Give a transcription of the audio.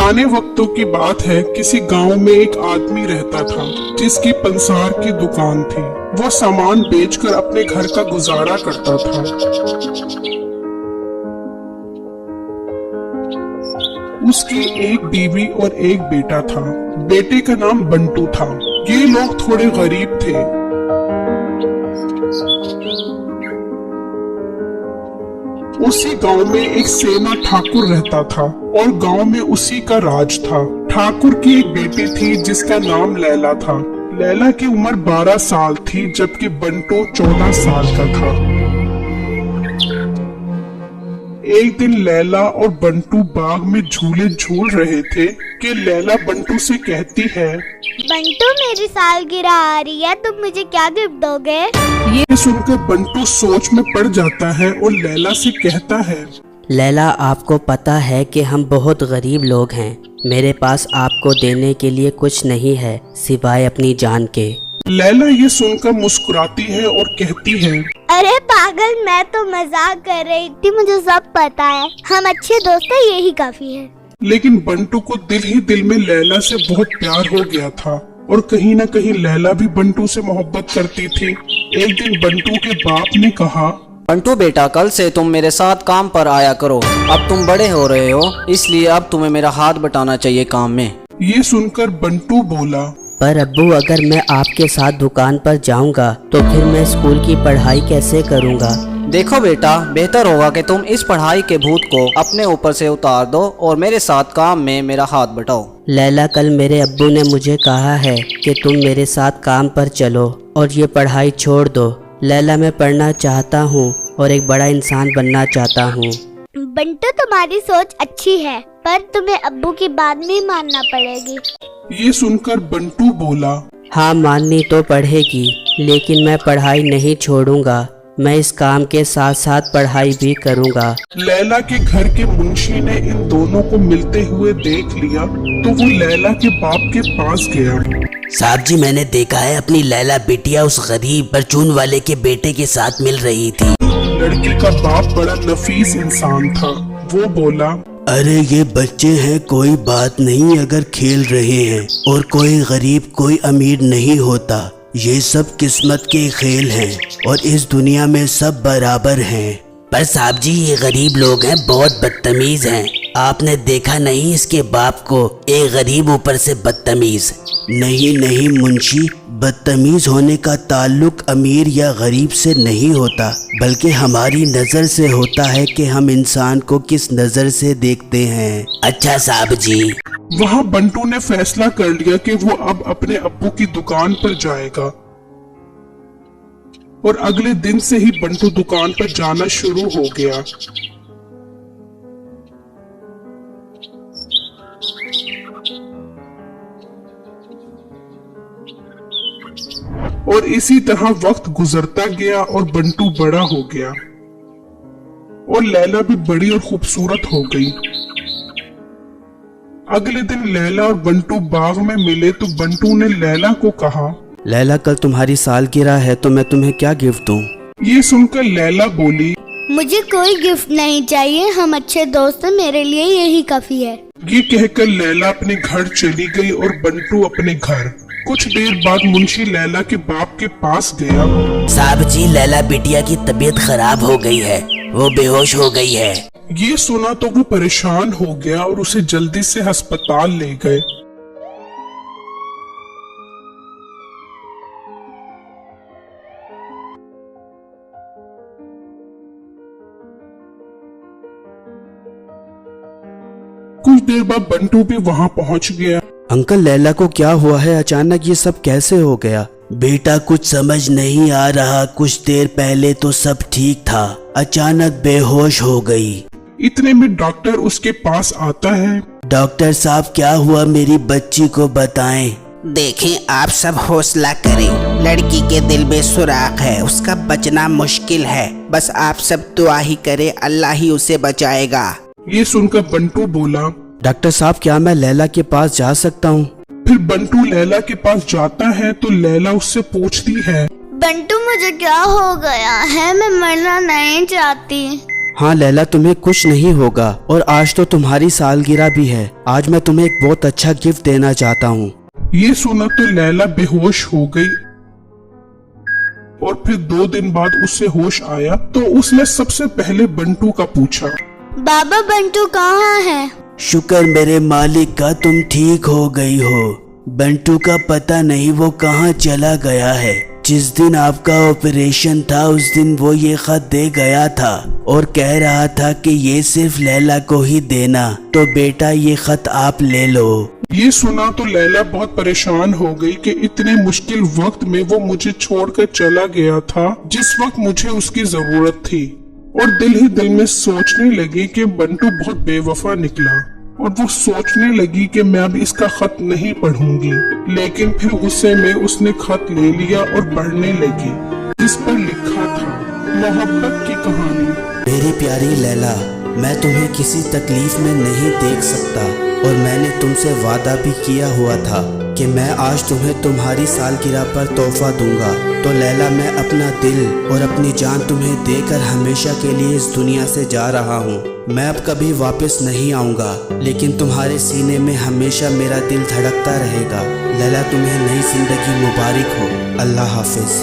पुराने वक्तों की बात है। किसी गांव में एक आदमी रहता था जिसकी पंसार की दुकान थी। वो सामान बेचकर अपने घर का गुजारा करता था। उसकी एक बीवी और एक बेटा था। बेटे का नाम बंटू था। ये लोग थोड़े गरीब थे। उसी गांव में एक सेना ठाकुर रहता था और गांव में उसी का राज था। ठाकुर की एक बेटी थी जिसका नाम लैला था। लैला की उम्र 12 साल थी जबकि बंटू 14 साल का था। एक दिन लैला और बंटू बाग में झूले झूल रहे थे कि लैला बंटू से कहती है, बंटू मेरी सालगिरह आ रही है, तुम मुझे क्या गिफ्ट दोगे? ये सुनकर बंटू सोच में पड़ जाता है और लैला से कहता है, लैला आपको पता है कि हम बहुत गरीब लोग हैं। मेरे पास आपको देने के लिए कुछ नहीं है सिवाय अपनी जान के। लैला ये सुनकर मुस्कुराती है और कहती है, अरे पागल, मैं तो मजाक कर रही थी, मुझे सब पता है। हम अच्छे दोस्त हैं, यही काफी है। लेकिन बंटू को दिल ही दिल में लैला से बहुत प्यार हो गया था और कहीं न कहीं लैला भी बंटू से मोहब्बत करती थी। एक दिन बंटू के बाप ने कहा, बंटू बेटा, कल से तुम मेरे साथ काम पर आया करो। अब तुम बड़े हो रहे हो, इसलिए अब तुम्हें मेरा हाथ बटाना चाहिए काम में। ये सुनकर बंटू बोला, पर अब्बू, अगर मैं आपके साथ दुकान पर जाऊंगा तो फिर मैं स्कूल की पढ़ाई कैसे करूंगा? देखो बेटा, बेहतर होगा कि तुम इस पढ़ाई के भूत को अपने ऊपर से उतार दो और मेरे साथ काम में मेरा हाथ बटाओ। लैला, कल मेरे अब्बू ने मुझे कहा है कि तुम मेरे साथ काम पर चलो और ये पढ़ाई छोड़ दो। लैला, मैं पढ़ना चाहता हूँ और एक बड़ा इंसान बनना चाहता हूँ। बंटू, तुम्हारी सोच अच्छी है, पर तुम्हें अब्बू की बात भी मानना पड़ेगी। ये सुनकर बंटू बोला, हाँ, माननी तो पड़ेगी, लेकिन मैं पढ़ाई नहीं छोड़ूंगा। मैं इस काम के साथ साथ पढ़ाई भी करूंगा। लैला के घर के मुंशी ने इन दोनों को मिलते हुए देख लिया तो वो लैला के बाप के पास गया। साहब जी, मैंने देखा है अपनी लैला बिटिया उस गरीब परचून वाले के बेटे के साथ मिल रही थी। लड़की का बाप बड़ा नफीस इंसान था। वो बोला, अरे ये बच्चे हैं, कोई बात नहीं अगर खेल रहे हैं, और कोई गरीब कोई अमीर नहीं होता। ये सब किस्मत के खेल हैं और इस दुनिया में सब बराबर हैं। पर साहब जी, ये गरीब लोग हैं, बहुत बदतमीज हैं। आपने देखा नहीं इसके बाप को, एक गरीब ऊपर से बदतमीज। नहीं नहीं मुंशी, बदतमीज होने का ताल्लुक अमीर या गरीब से नहीं होता, बल्कि हमारी नज़र से होता है कि हम इंसान को किस नज़र से देखते हैं। अच्छा साहब जी। वहाँ बंटू ने फैसला कर लिया कि वो अब अपने अब्बू की दुकान पर जाएगा और अगले दिन से ही बंटू दुकान पर जाना शुरू हो गया। और इसी तरह वक्त गुजरता गया और बंटू बड़ा हो गया और लैला भी बड़ी और खूबसूरत हो गई। अगले दिन लैला और बंटू बाग में मिले तो बंटू ने लैला को कहा, लैला, कल तुम्हारी सालगिरह है तो मैं तुम्हें क्या गिफ्ट दूं? ये सुनकर लैला बोली, मुझे कोई गिफ्ट नहीं चाहिए, हम अच्छे दोस्त हैं, मेरे लिए यही काफी है। ये कहकर लैला अपने घर चली गई और बंटू अपने घर। कुछ देर बाद मुंशी लैला के बाप के पास गया। साहब जी, लैला बिटिया की तबीयत खराब हो गई है, वो बेहोश हो गई है। ये सुना तो वो परेशान हो गया और उसे जल्दी से अस्पताल ले गए। कुछ देर बाद बंटू भी वहाँ पहुँच गया। अंकल, लैला को क्या हुआ है? अचानक ये सब कैसे हो गया? बेटा, कुछ समझ नहीं आ रहा। कुछ देर पहले तो सब ठीक था, अचानक बेहोश हो गई। इतने में डॉक्टर उसके पास आता है। डॉक्टर साहब, क्या हुआ मेरी बच्ची को बताएं। देखें, आप सब हौसला करें, लड़की के दिल में सुराख है, उसका बचना मुश्किल है। बस आप सब दुआ ही करें, अल्लाह ही उसे बचाएगा। ये सुनकर बंटू बोला, डॉक्टर साहब, क्या मैं लैला के पास जा सकता हूँ? फिर बंटू लैला के पास जाता है तो लैला उससे पूछती है, बंटू, मुझे क्या हो गया है? मैं मरना नहीं चाहती। हाँ लैला, तुम्हें कुछ नहीं होगा। और आज तो तुम्हारी सालगिरह भी है। आज मैं तुम्हें एक बहुत अच्छा गिफ्ट देना चाहता हूँ। ये सुना तो लैला बेहोश हो गई और फिर 2 दिन बाद उसे होश आया तो उसने सबसे पहले बंटू का पूछा। बाबा बंटू कहाँ है? शुक्र मेरे मालिक का तुम ठीक हो गई हो। बंटू का पता नहीं वो कहाँ चला गया है। जिस दिन आपका ऑपरेशन था उस दिन वो ये खत दे गया था और कह रहा था कि ये सिर्फ लैला को ही देना, तो बेटा ये खत आप ले लो। ये सुना तो लैला बहुत परेशान हो गई कि इतने मुश्किल वक्त में वो मुझे छोड़कर चला गया था जिस वक्त मुझे उसकी जरूरत थी, और दिल ही दिल में सोचने लगी कि बंटू बहुत बेवफा निकला। और वो सोचने लगी कि मैं अब इसका खत नहीं पढ़ूंगी, लेकिन फिर गुस्से में उसने खत ले लिया और पढ़ने लगी, जिस पर लिखा था मोहब्बत की कहानी। मेरी प्यारी लैला, मैं तुम्हें किसी तकलीफ में नहीं देख सकता और मैंने तुमसे वादा भी किया हुआ था कि मैं आज तुम्हें तुम्हारी सालगिरह पर तोहफा दूंगा। तो लैला, मैं अपना दिल और अपनी जान तुम्हें देकर हमेशा के लिए इस दुनिया से जा रहा हूँ। मैं अब कभी वापस नहीं आऊँगा, लेकिन तुम्हारे सीने में हमेशा मेरा दिल धड़कता रहेगा। लैला, तुम्हें नई जिंदगी मुबारक हो। अल्लाह हाफिज।